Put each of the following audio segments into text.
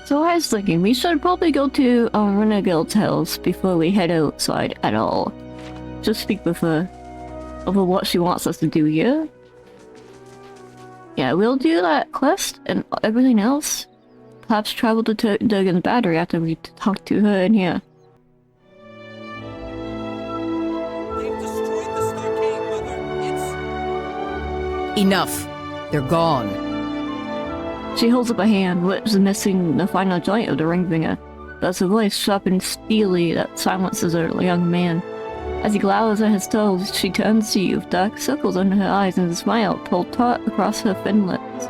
So I was thinking we should probably go to Renegild's house before we head outside at all. Just speak with her over what she wants us to do here. Yeah, we'll do that quest and everything else. Perhaps travel to Durgan's battery after we talk to her in here. They've destroyed the stockade, Mother. It's... Enough. They're gone. She holds up a hand, which is missing the final joint of the ring finger. That's a voice sharp and steely that silences a young man. As he glowers at his toes, she turns to you with dark circles under her eyes and a smile pulled taut across her thin lips.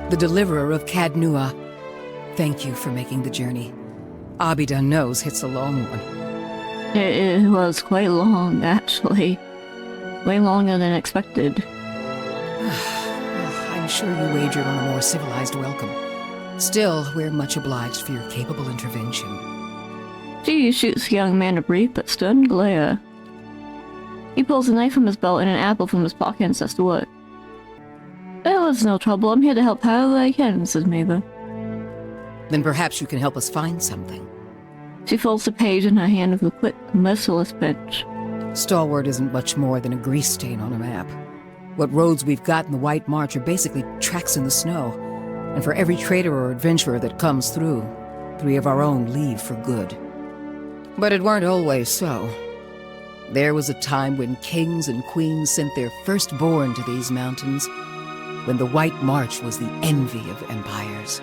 The deliverer of Cadnua. Thank you for making the journey. Abida knows it's a long one. It was quite long, actually. Way longer than expected. Well, I'm sure you wagered on a more civilized welcome. Still, we're much obliged for your capable intervention. She shoots the young man a brief but stern glare. He pulls a knife from his belt and an apple from his pocket and sets to work. It was no trouble. I'm here to help however I can, says Maeva. Then perhaps you can help us find something. She folds the page in her hand with a quick, merciless pinch. Stalwart isn't much more than a grease stain on a map. What roads we've got in the White March are basically tracks in the snow. And for every trader or adventurer that comes through, 3 of our own leave for good. But it weren't always so. There was a time when kings and queens sent their firstborn to these mountains, when the White March was the envy of empires.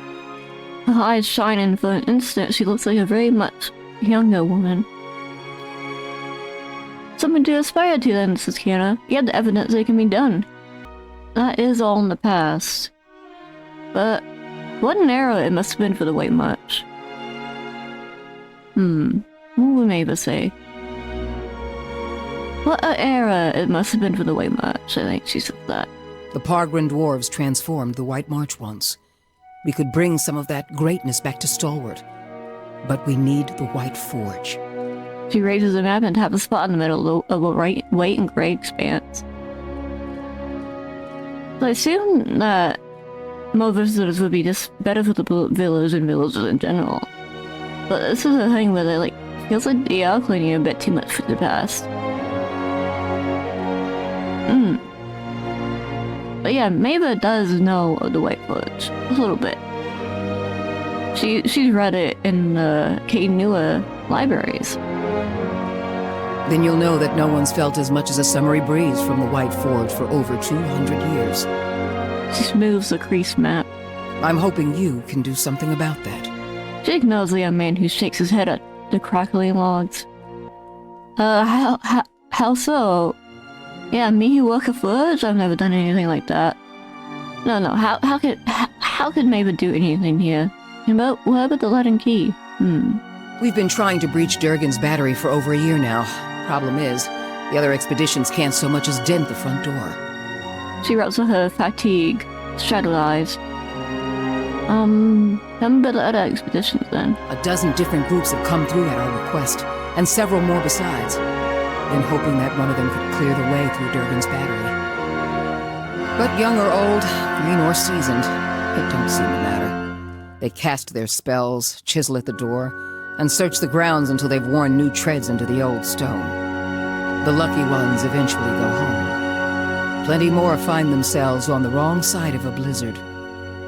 Her eyes shine, and for an instant she looks like a very much younger woman. Something to aspire to then, says Taena. You have the evidence that it can be done. That is all in the past. But what an era it must have been for the White March. What would Maeva say? What an era it must have been for the White March, I think she said that. The Pargrin dwarves transformed the White March once. We could bring some of that greatness back to Stalwart. But we need the White Forge. She raises a map and taps a spot in the middle of a white and gray expanse. So I assume that more visitors would be just better for the village and villagers in general. But this is a thing where they feels like they are cleaning a bit too much for the past. But yeah, Maeva does know of the White Forge. A little bit. She's read it in the Cadnua libraries. Then you'll know that no one's felt as much as a summery breeze from the White Forge for over 200 years. She smooths the creased map. I'm hoping you can do something about that. She ignores the young man who shakes his head at the crackling logs. How so? Yeah, me who work a forge? I've never done anything like that. No, how could Maeva do anything here? What about the lead and key? We've been trying to breach Durgan's battery for over a year now. Problem is, the other expeditions can't so much as dent the front door. She rubs her fatigue, shadowed eyes. Haven't been at other expeditions then. A dozen different groups have come through at our request, and several more besides. Been hoping that one of them could clear the way through Durgan's battery. But young or old, green or seasoned, it don't seem to matter. They cast their spells, chisel at the door, and search the grounds until they've worn new treads into the old stone. The lucky ones eventually go home. Plenty more find themselves on the wrong side of a blizzard,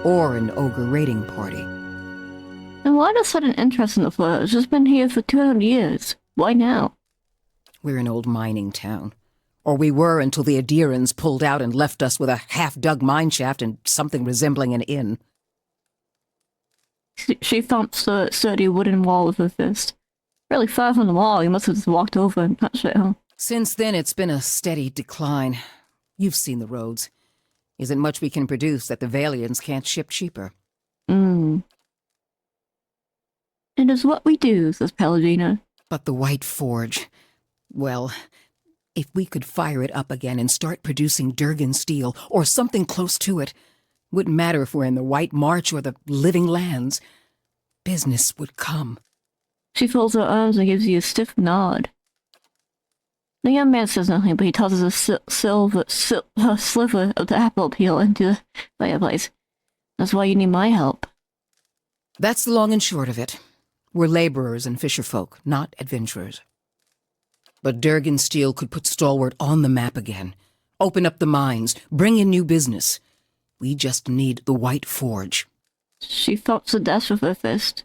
or an ogre raiding party. And why the sudden interest in the forge? It's just been here for 200 years. Why now? We're an old mining town. Or we were until the Adirans pulled out and left us with a half-dug mineshaft and something resembling an inn. She thumps the sturdy wooden wall with her fist. Really far from the wall, you must have just walked over and touched it, huh? Since then, it's been a steady decline. You've seen the roads. Isn't much we can produce that the Valians can't ship cheaper. It is what we do, says Pelagina. But the White Forge... Well, if we could fire it up again and start producing Durgan steel, or something close to it, wouldn't matter if we're in the White March or the Living Lands. Business would come. She folds her arms and gives you a stiff nod. The young man says nothing, but he tosses a sliver of the apple peel into the fireplace. That's why you need my help. That's the long and short of it. We're laborers and fisherfolk, not adventurers. But Durgansteel could put Stalwart on the map again, open up the mines, bring in new business. We just need the White Forge. She thumps the desk with her fist.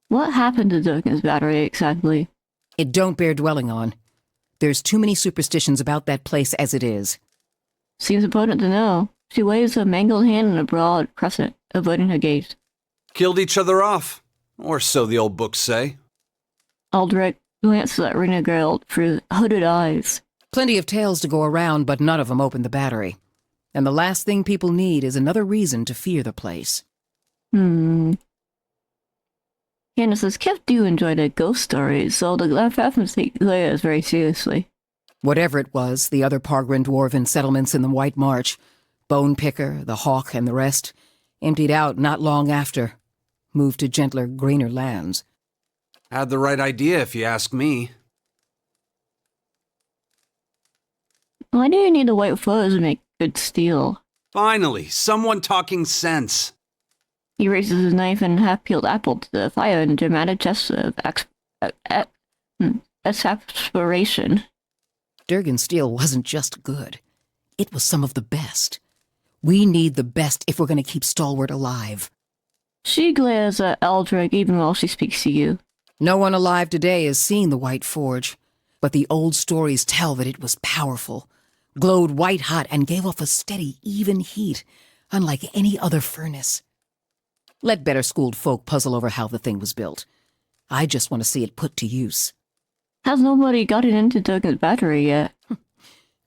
What happened to Durgan's battery exactly? It don't bear dwelling on. There's too many superstitions about that place as it is. Seems important to know. She waves her mangled hand in a broad crescent, avoiding her gaze. Killed each other off. Or so the old books say. Eylrt glances at Renengild through hooded eyes. Plenty of tales to go around, but none of them open the battery. And the last thing people need is another reason to fear the place. Candace says Kef do enjoy their ghost stories, so the Glenfathams take theirs very seriously. Whatever it was, the other Pargrin dwarven settlements in the White March, Bone Picker, the Hawk, and the rest, emptied out not long after, moved to gentler, greener lands. Had the right idea, if you ask me. Why do you need the white furs to make good steel? Finally, someone talking sense. He raises his knife and half-peeled apple to the fire in a dramatic gesture of exasperation. Durgansteel wasn't just good. It was some of the best. We need the best if we're going to keep Stalwart alive. She glares at Eylrt even while she speaks to you. No one alive today has seen the White Forge, but the old stories tell that it was powerful, glowed white-hot, and gave off a steady, even heat, unlike any other furnace. Let better-schooled folk puzzle over how the thing was built. I just want to see it put to use. Has nobody gotten into Durgan's battery yet?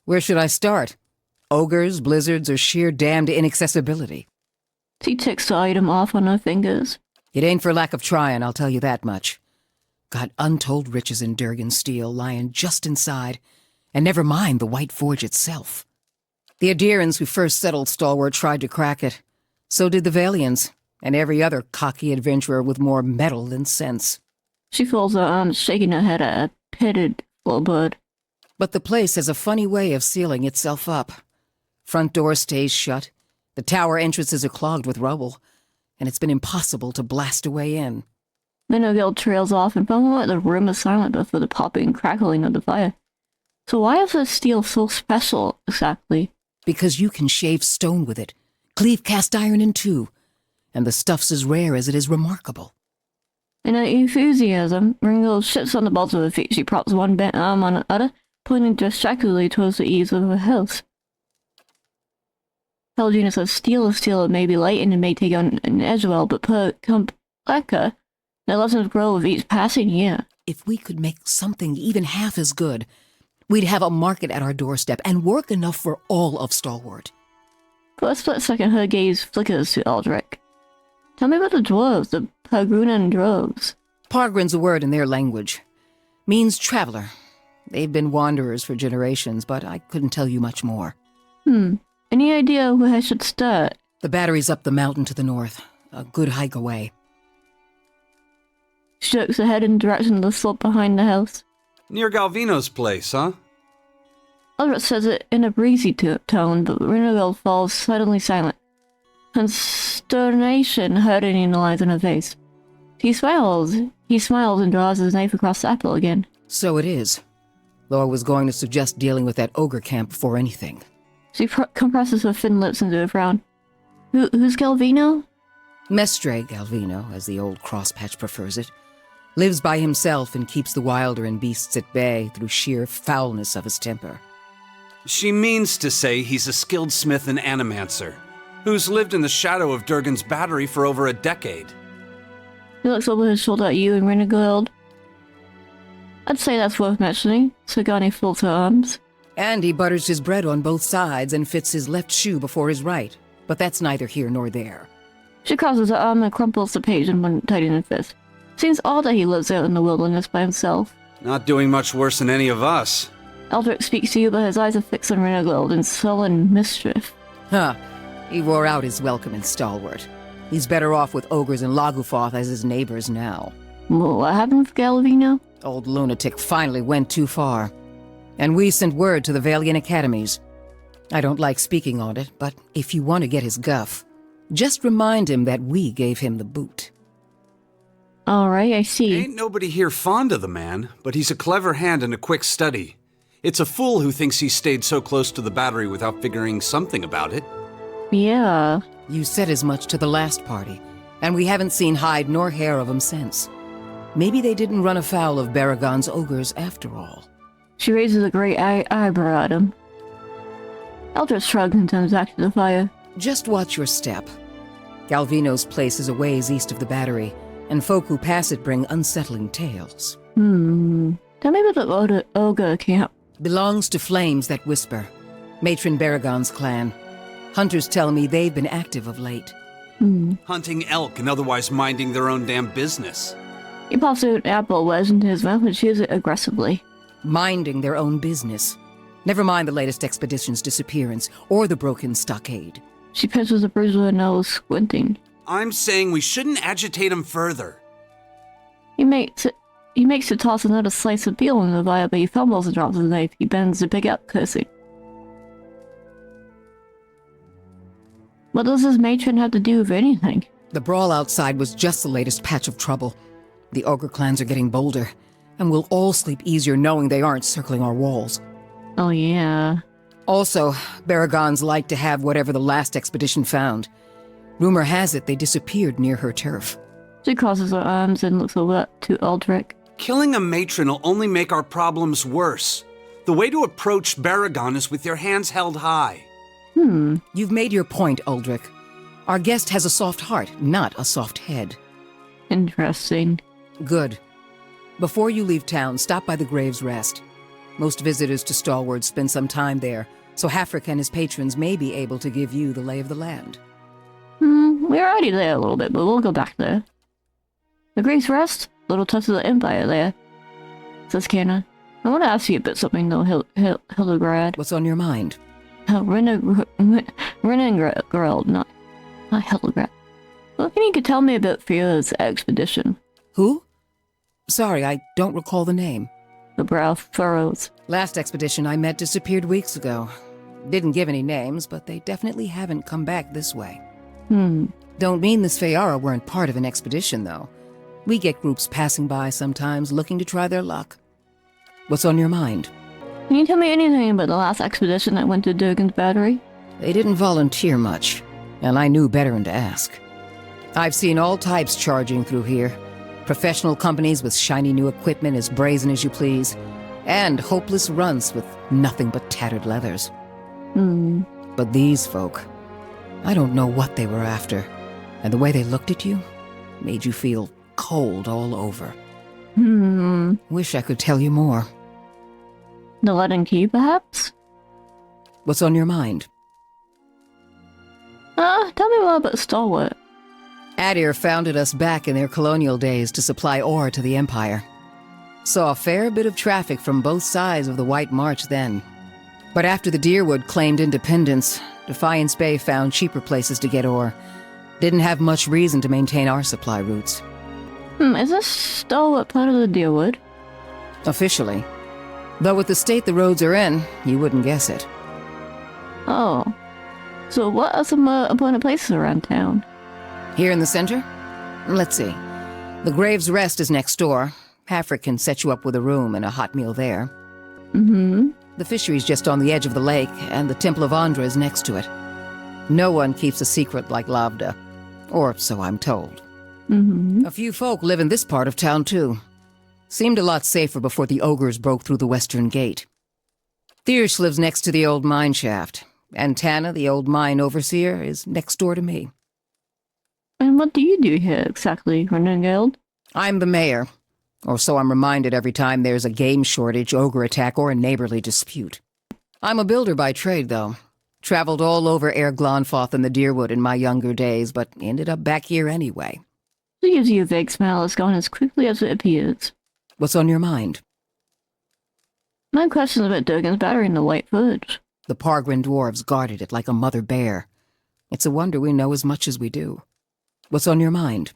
Where should I start? Ogres, blizzards, or sheer damned inaccessibility? She ticks the item off on her fingers. It ain't for lack of trying, I'll tell you that much. Got untold riches in Durgansteel lying just inside, and never mind the White Forge itself. The Adirans who first settled Stalwart tried to crack it. So did the Valians, and every other cocky adventurer with more metal than sense. She folds her arms, shaking her head at a pitted flowbird. But the place has a funny way of sealing itself up. Front door stays shut, the tower entrances are clogged with rubble, and it's been impossible to blast a way in. Renengild trails off, and for a moment the room is silent but for the popping and crackling of the fire. So why is this steel so special, exactly? Because you can shave stone with it, cleave cast iron in two, and the stuff's as rare as it is remarkable. In her enthusiasm, Renengild shifts on the balls of her feet. She props one bent arm on the other, pointing distractedly towards the eaves of her house. Helgina says steel is steel. It may be light and it may take on an edge well, but per compleca, the lessons grow with each passing year. If we could make something even half as good, we'd have a market at our doorstep and work enough for all of Stalwart. For a split second, her gaze flickers to Eylrt. Tell me about the dwarves, the Pargrunan droves. Pargrin's a word in their language. Means traveler. They've been wanderers for generations, but I couldn't tell you much more. Any idea where I should start? The battery's up the mountain to the north. A good hike away. She jerks her head in the direction of the slope behind the house. Near Galvino's place, huh? Eylrt says it in a breezy tone, but Renengild falls suddenly silent. Consternation hardening the lines on her face. He smiles and draws his knife across the apple again. So it is. Though I was going to suggest dealing with that ogre camp before anything. She compresses her thin lips into a frown. Who's Galvino? Mestre Galvino, as the old crosspatch prefers it, lives by himself and keeps the wilder and beasts at bay through sheer foulness of his temper. She means to say he's a skilled smith and animancer, who's lived in the shadow of Durgan's battery for over a decade. He looks over his shoulder at you and Renengild. I'd say that's worth mentioning. Sagani folds her arms. And he butters his bread on both sides and fits his left shoe before his right. But that's neither here nor there. She crosses her arm and crumples the page in one tight fist. Seems odd that he lives out in the wilderness by himself. Not doing much worse than any of us. Eylrt speaks to you, but his eyes are fixed on Renengild in sullen mischief. He wore out his welcome in Stalwart. He's better off with ogres and Lagufoth as his neighbors now. What happened with Galvino? Old lunatic finally went too far. And we sent word to the Valiant academies. I don't like speaking on it, but if you want to get his guff, Just remind him that we gave him the boot. Alright, I see. Ain't nobody here fond of the man, but he's a clever hand and a quick study. It's a fool who thinks he stayed so close to the battery without figuring something about it. Yeah. You said as much to the last party, and we haven't seen hide nor hair of him since. Maybe they didn't run afoul of Baragon's ogres after all. She raises a great eyebrow at him. Eldritch shrugs and turns back to the fire. Just watch your step. Galvino's place is a ways east of the battery, and folk who pass it bring unsettling tales. Tell me about the ogre camp. Belongs to Flames That Whisper, Matron Baragon's clan. Hunters tell me they've been active of late. Hunting elk and otherwise minding their own damn business. He pops out an apple wedged into his mouth and chews it aggressively. Minding their own business. Never mind the latest expedition's disappearance, or the broken stockade. She pinches the bridge with her nose, squinting. I'm saying we shouldn't agitate him further. He makes to toss another slice of veal in the fire, but he fumbles and drops his knife. He bends to pick up, cursing. What does this matron have to do with anything? The brawl outside was just the latest patch of trouble. The ogre clans are getting bolder, and we'll all sleep easier knowing they aren't circling our walls. Oh yeah. Also, Baragons like to have whatever the last expedition found. Rumor has it they disappeared near her turf. She crosses her arms and looks over to Eylrt. Killing a matron will only make our problems worse. The way to approach Baragon is with your hands held high. You've made your point, Eylrt. Our guest has a soft heart, not a soft head. Interesting. Good. Before you leave town, stop by the Grave's Rest. Most visitors to Stalwart spend some time there, so Hafric and his patrons may be able to give you the lay of the land. We're already there a little bit, but we'll go back there. The Grave's Rest? Little touch of the Empire there, says Taena. I want to ask you about something though, Hildegard. What's on your mind? Renengild, not Hildegard. Well, can you tell me about Fiona's expedition? Who? Sorry, I don't recall the name. The brow furrows. Last expedition I met disappeared weeks ago. Didn't give any names, but they definitely haven't come back this way. Don't mean the Sfeara weren't part of an expedition, though. We get groups passing by sometimes looking to try their luck. What's on your mind? Can you tell me anything about the last expedition that went to Durgan's battery? They didn't volunteer much, and I knew better than to ask. I've seen all types charging through here. Professional companies with shiny new equipment as brazen as you please, and hopeless runts with nothing but tattered leathers. But these folk, I don't know what they were after, and the way they looked at you made you feel cold all over. Wish I could tell you more. The Leaden Key, perhaps? What's on your mind? Tell me more about Stalwart. Adir founded us back in their colonial days to supply ore to the Empire. Saw a fair bit of traffic from both sides of the White March then. But after the Deerwood claimed independence, Defiance Bay found cheaper places to get ore. Didn't have much reason to maintain our supply routes. Is this Stalwart part of the Deerwood? Officially. Though with the state the roads are in, you wouldn't guess it. Oh. So what are some important places around town? Here in the center? Let's see. The Grave's Rest is next door. Hafric can set you up with a room and a hot meal there. The fishery's just on the edge of the lake, and the Temple of Andra is next to it. No one keeps a secret like Lavda. Or so I'm told. A few folk live in this part of town, too. Seemed a lot safer before the ogres broke through the western gate. Thrysc lives next to the old mine shaft, and Taena, the old mine overseer, is next door to me. And what do you do here exactly, Renengild? I'm the mayor, or so I'm reminded every time there's a game shortage, ogre attack, or a neighborly dispute. I'm a builder by trade, though. Traveled all over Glonfoth and the Deerwood in my younger days, but ended up back here anyway. She gives you a vague smile that's gone as quickly as it appears. What's on your mind? My question's about Durgan's battery and the White Fudge. The Pargrin dwarves guarded it like a mother bear. It's a wonder we know as much as we do. What's on your mind?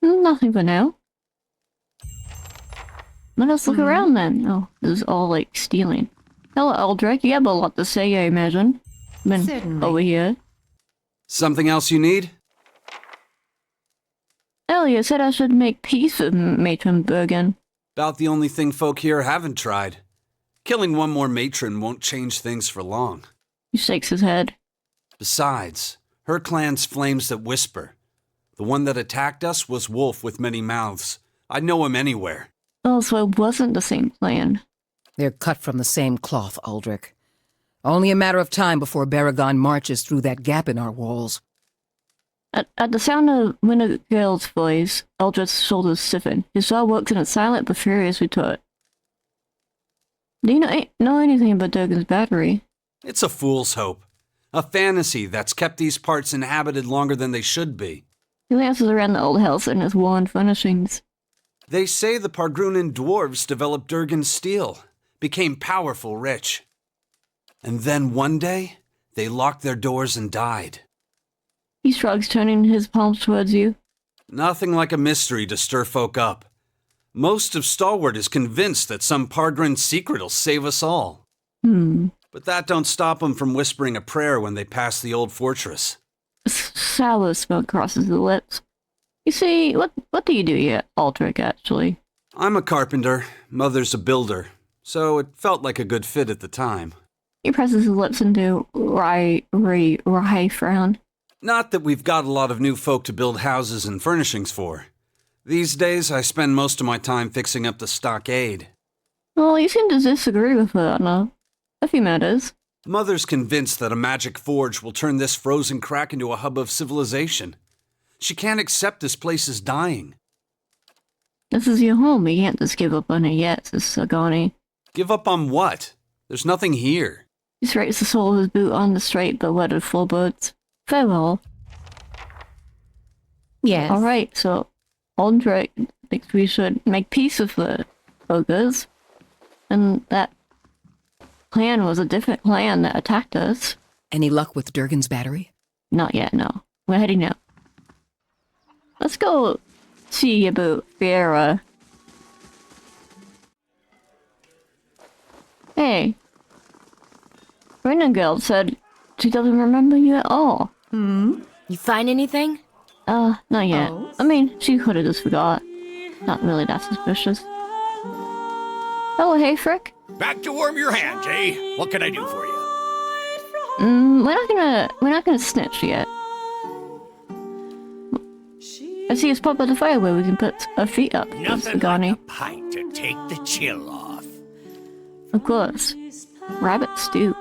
Nothing for now. Let us look around then. Oh, this is all like stealing. Hello, Eylrt. You have a lot to say, I imagine. Been Certainly. over here. Something else you need? earlier said I should make peace with Matron Bergen. About the only thing folk here haven't tried. Killing one more matron won't change things for long. He shakes his head. Besides, her clan's flames that whisper. The one that attacked us was Wolf with many mouths. I'd know him anywhere. Oh, so it wasn't the same clan. They're cut from the same cloth, Aldrich. Only a matter of time before Baragon marches through that gap in our walls. At the sound of Renengild's voice, Eldred's shoulders stiffen. His jaw works in a silent but furious retort. Do you know anything about Durgan's battery? It's a fool's hope. A fantasy that's kept these parts inhabited longer than they should be. He glances around the old house and its worn furnishings. They say the Pargrunan dwarves developed Durgan's steel, became powerful, rich. And then one day, they locked their doors and died. He shrugs, turning his palms towards you. Nothing like a mystery to stir folk up. Most of Stalwart is convinced that some Pargrin secret'll save us all. But that don't stop them from whispering a prayer when they pass the old fortress. Sour smoke crosses the lips. You see, what do you do here, Aldrich, actually? I'm a carpenter, Mother's a builder, so it felt like a good fit at the time. He presses his lips into wry frown. Not that we've got a lot of new folk to build houses and furnishings for. These days, I spend most of my time fixing up the stockade. Well, you seem to disagree with her on a few matters. Mother's convinced that a magic forge will turn this frozen crack into a hub of civilization. She can't accept this place is dying. This is your home. You can't just give up on it yet, says Sagani. Give up on what? There's nothing here. He scrapes the sole of his boot on the straight but wetted floorboards. Farewell. Yes. Alright, so Aldrich thinks we should make peace with the ogres. And that clan was a different clan that attacked us. Any luck with Durgan's battery? Not yet, no. We're heading out. Let's go see about Fiera. Hey. Renengild said she doesn't remember you at all. You find anything? Not yet. Oh. I mean, she could have just forgot. Not really that suspicious. Hello, hey, Frick. Back to warm your hands, eh? What can I do for you? We're not gonna snitch yet. I see us pop by the fire where we can put our feet up. Nothing Sagani. like a pint to take the chill off. Of course. Rabbit stew.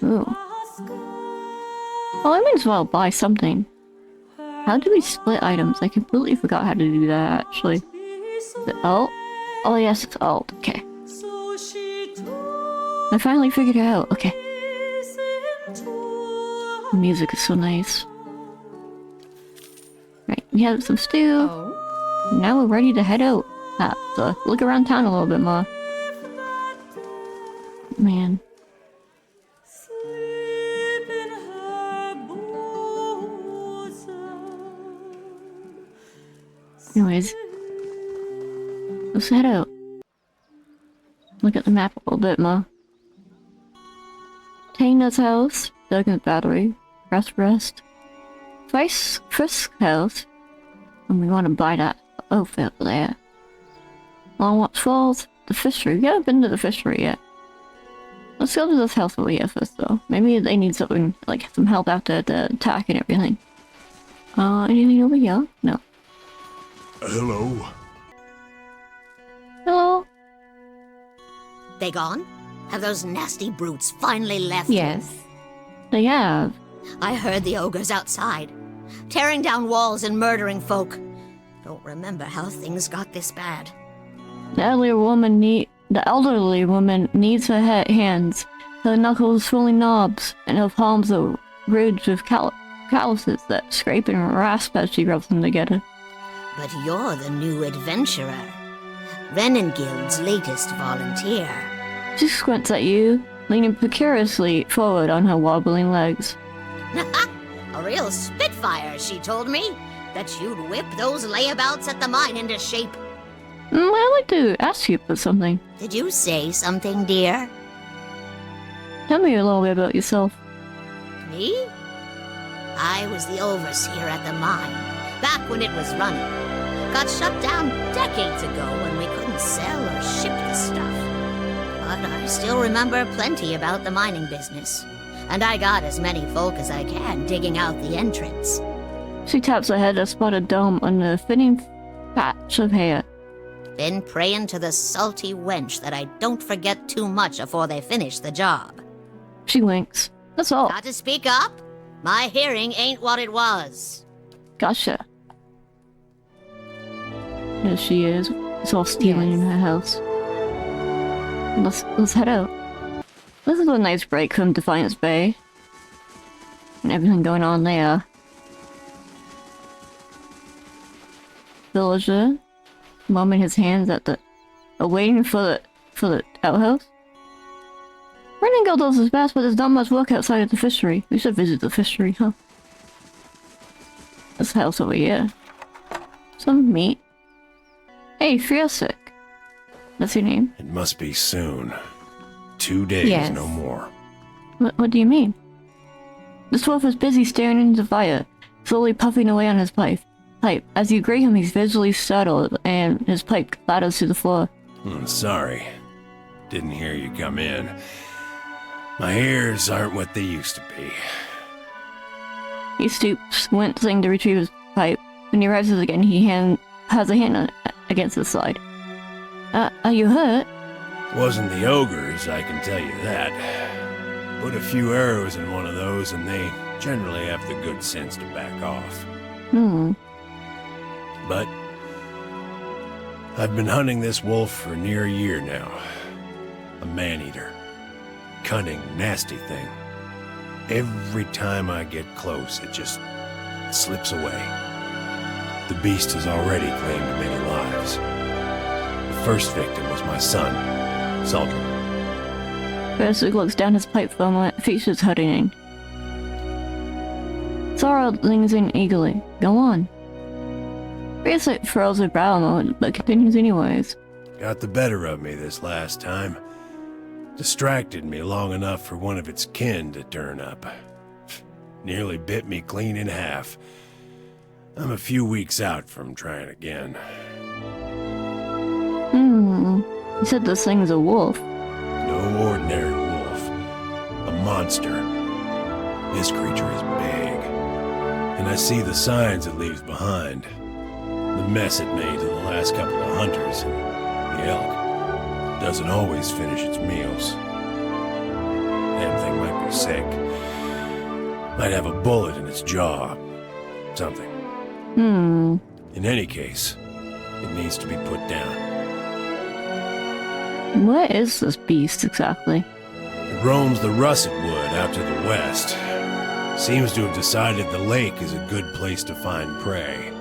Ooh. Oh, I might as well buy something. How do we split items? I completely forgot how to do that, actually. Is it Alt? Oh, yes, it's Alt. Okay. I finally figured it out. Okay. The music is so nice. Right, we have some stew. Oh. Now we're ready to head out. So look around town a little bit more. Man. Anyways, let's head out. Look at the map a little bit more. Taena's house, Durgan's battery, rest. Thrysc house, and we want to buy that outfit there. Longwatch Falls, the fishery. We haven't been to the fishery yet. Let's go to this house over here first, though. Maybe they need something, like some help after the attack and everything. Anything over here? No. Hello. Hello? They gone? Have those nasty brutes finally left? Yes. They have. I heard the ogres outside, tearing down walls and murdering folk. Don't remember how things got this bad. The elderly woman needs her hands, her knuckles fully knobs, and her palms are ridged with calluses that scrape and rasp as she rubs them together. But you're the new adventurer. Renengild's latest volunteer. She squints at you, leaning precariously forward on her wobbling legs. A real spitfire, she told me. Bet you'd whip those layabouts at the mine into shape. I'd like to ask you about something. Did you say something, dear? Tell me a little bit about yourself. Me? I was the overseer at the mine, back when it was running. Got shut down decades ago when we couldn't sell or ship the stuff. But I still remember plenty about the mining business. And I got as many folk as I can digging out the entrance. She taps her head to spot a dome under a thinning patch of hair. Been praying to the salty wench that I don't forget too much afore they finish the job. She winks. That's all. Got to speak up? My hearing ain't what it was. Gotcha. There she is. It's all stealing in her house. Let's head out. This is a nice break from Defiance Bay. And everything going on there. Villager, mumming his hands at the... waiting for the outhouse. Renengild does his best, but there's not much work outside of the fishery. We should visit the fishery, huh? This house over here. Some meat. Hey, Thrysc. That's your name? It must be soon. 2 days, Yes. no more. What do you mean? The dwarf is busy staring into the fire, slowly puffing away on his pipe. As you grate him, he's visually startled, and his pipe clatters to the floor. Sorry. Didn't hear you come in. My ears aren't what they used to be. He stoops, wincing to retrieve his pipe. When he rises again, has a hand against his side. Are you hurt? Wasn't the ogres, I can tell you that. Put a few arrows in one of those and they generally have the good sense to back off. But I've been hunting this wolf for near a year now. A man-eater. Cunning, nasty thing. Every time I get close, it just slips away. The beast has already claimed many lives. The first victim was my son, Saldrin. Thrysc looks down his pipe for a moment, features hurrying. Sorrow leans in eagerly. Go on. Thrysc furrows her brow a moment, but continues anyways. Got the better of me this last time. Distracted me long enough for one of its kin to turn up. Nearly bit me clean in half. I'm a few weeks out from trying again. You said this thing is a wolf. No ordinary wolf. A monster. This creature is big. And I see the signs it leaves behind. The mess it made to the last couple of hunters and the elk. Doesn't always finish its meals. Damn thing might be sick. Might have a bullet in its jaw. Something. In any case, it needs to be put down. What is this beast exactly? It roams the russet wood out to the west. Seems to have decided the lake is a good place to find prey.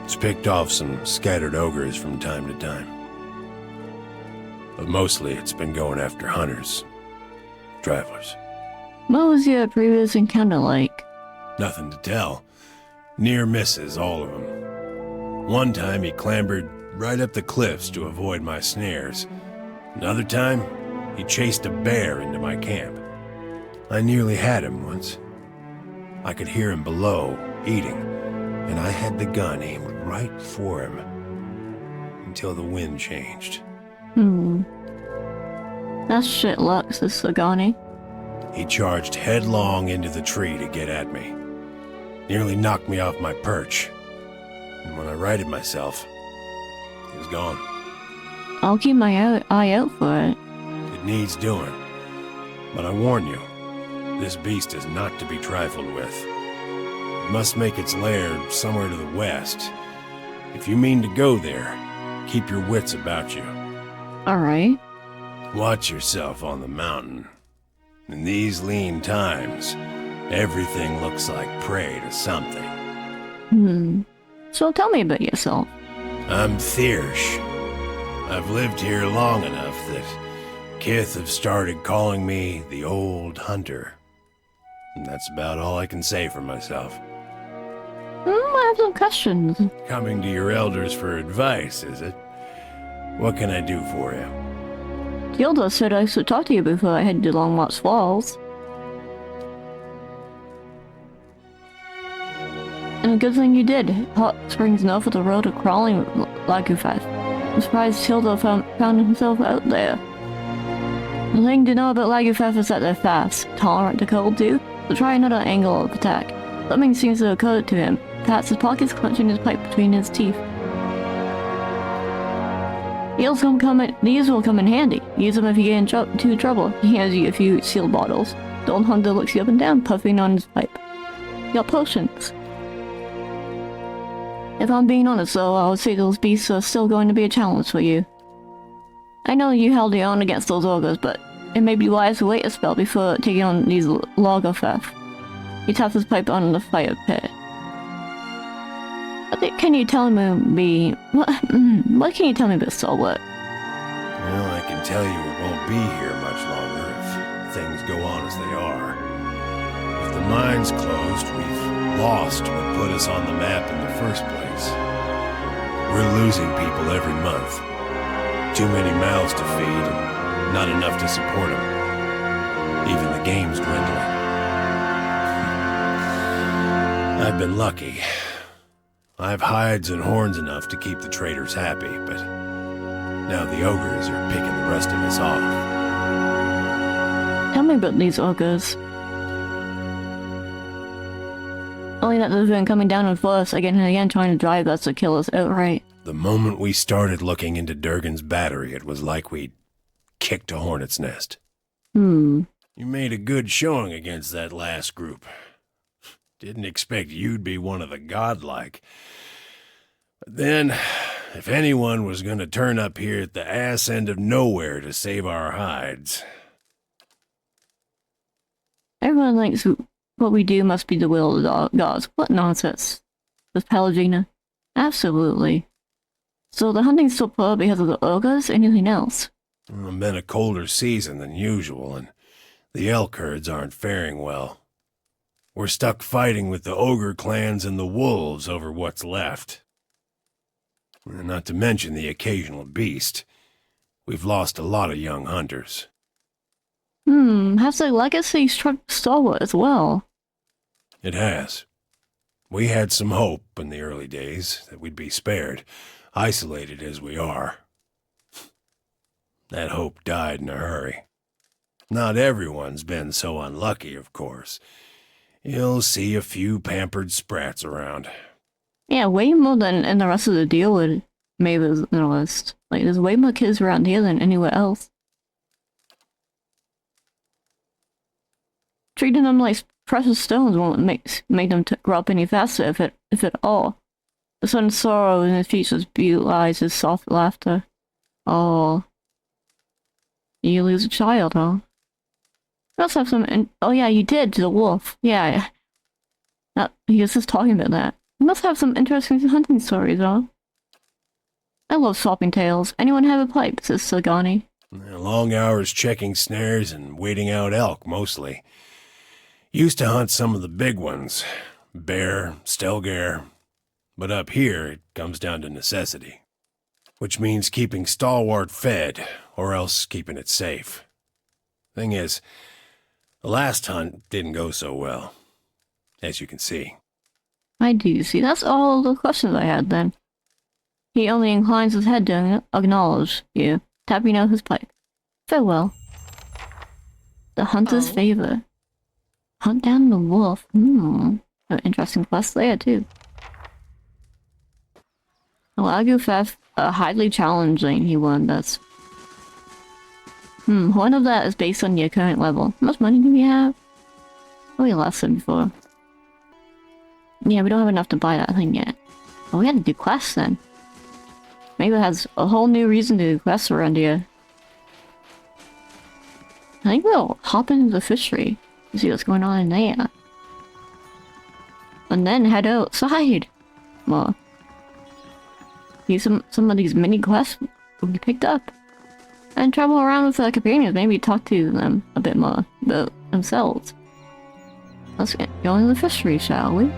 It's picked off some scattered ogres from time to time. But mostly it's been going after hunters. Travelers. What was your previous encounter like? Nothing to tell. Near misses, all of them. One time he clambered right up the cliffs to avoid my snares. Another time, he chased a bear into my camp. I nearly had him once. I could hear him below, eating, and I had the gun aimed right for him. Until the wind changed. That's shit luck, says Sagani. He charged headlong into the tree to get at me. Nearly knocked me off my perch. And when I righted myself, he was gone. I'll keep my eye out for it. It needs doing. But I warn you, this beast is not to be trifled with. It must make its lair somewhere to the west. If you mean to go there, keep your wits about you. Alright. Watch yourself on the mountain. In these lean times, everything looks like prey to something. So tell me about yourself. I'm Thrysc. I've lived here long enough that Kith have started calling me the Old Hunter. And that's about all I can say for myself. I have some questions. Coming to your elders for advice, is it? What can I do for you? Gilda said I should talk to you before I head to Longmont Falls. And a good thing you did. Hot springs north of the road are crawling with Lagufeth. I'm surprised Hilda found himself out there. The thing to know about Lagufeth is that they're fast, tolerant to cold too, so try another angle of attack. Something seems to have occurred to him. Perhaps his pockets clenching his pipe between his teeth. These will come in handy. Use them if you get into trouble. He hands you a few sealed bottles. The old hunter looks you up and down, puffing on his pipe. You got potions. If I'm being honest though, I would say those beasts are still going to be a challenge for you. I know you held your own against those ogres, but it may be wise to wait a spell before taking on these Lagufeth. He taps his pipe on the fire pit. Can you tell me what can you tell me about Stalwart? Well, I can tell you it won't be here much longer if things go on as they are. If the mine's closed, we've lost what put us on the map in the first place. We're losing people every month. Too many mouths to feed and not enough to support them. Even the game's dwindling. I've been lucky. I've hides and horns enough to keep the traders happy, but now the ogres are picking the rest of us off. Tell me about these ogres. Only that they've been coming down on us again and again trying to drive us to kill us outright. The moment we started looking into Durgan's battery, it was like we'd kicked a hornet's nest. You made a good showing against that last group. Didn't expect you'd be one of the godlike. But then, if anyone was going to turn up here at the ass end of nowhere to save our hides... Everyone thinks what we do must be the will of the gods. What nonsense. With Pelagina? Absolutely. So the hunting's still poor because of the ogres? Anything else? It's been a colder season than usual, and the elk herds aren't faring well. We're stuck fighting with the ogre clans and the wolves over what's left. Not to mention the occasional beast. We've lost a lot of young hunters. Has the legacy struck Stalwart as well? It has. We had some hope in the early days that we'd be spared, isolated as we are. That hope died in a hurry. Not everyone's been so unlucky, of course. You'll see a few pampered sprats around. Yeah, way more than in the rest of the deal with Maeva's in the list. Like, there's way more kids around here than anywhere else. Treating them like precious stones won't make them grow up any faster, if at all. The sun's sorrow in his features belies his soft laughter. Oh. You lose a child, huh? You also have some... oh yeah, you did, to the wolf. Yeah. He was just talking about that. You must have some interesting hunting stories, huh? I love swapping tales. Anyone have a pipe, says Sagani. Long hours checking snares and waiting out elk, mostly. Used to hunt some of the big ones. Bear, stelgare. But up here, it comes down to necessity. Which means keeping Stalwart fed, or else keeping it safe. Thing is, the last hunt didn't go so well, as you can see. I do see. That's all the questions I had, then. He only inclines his head to acknowledge you, tapping out his pipe. Farewell. The hunter's favor. Hunt down the wolf. An interesting quest there, too. Lagufeth, highly challenging, he warned us. One of that is based on your current level. How much money do we have? Probably less than before. Yeah, we don't have enough to buy that thing yet. Oh, we had to do quests then. Maybe it has a whole new reason to do quests around here. I think we'll hop into the fishery and see what's going on in there. And then head outside. Well, see some of these mini quests will be picked up. And travel around with the companions, maybe talk to them a bit more about themselves. Let's go into the fishery, shall we?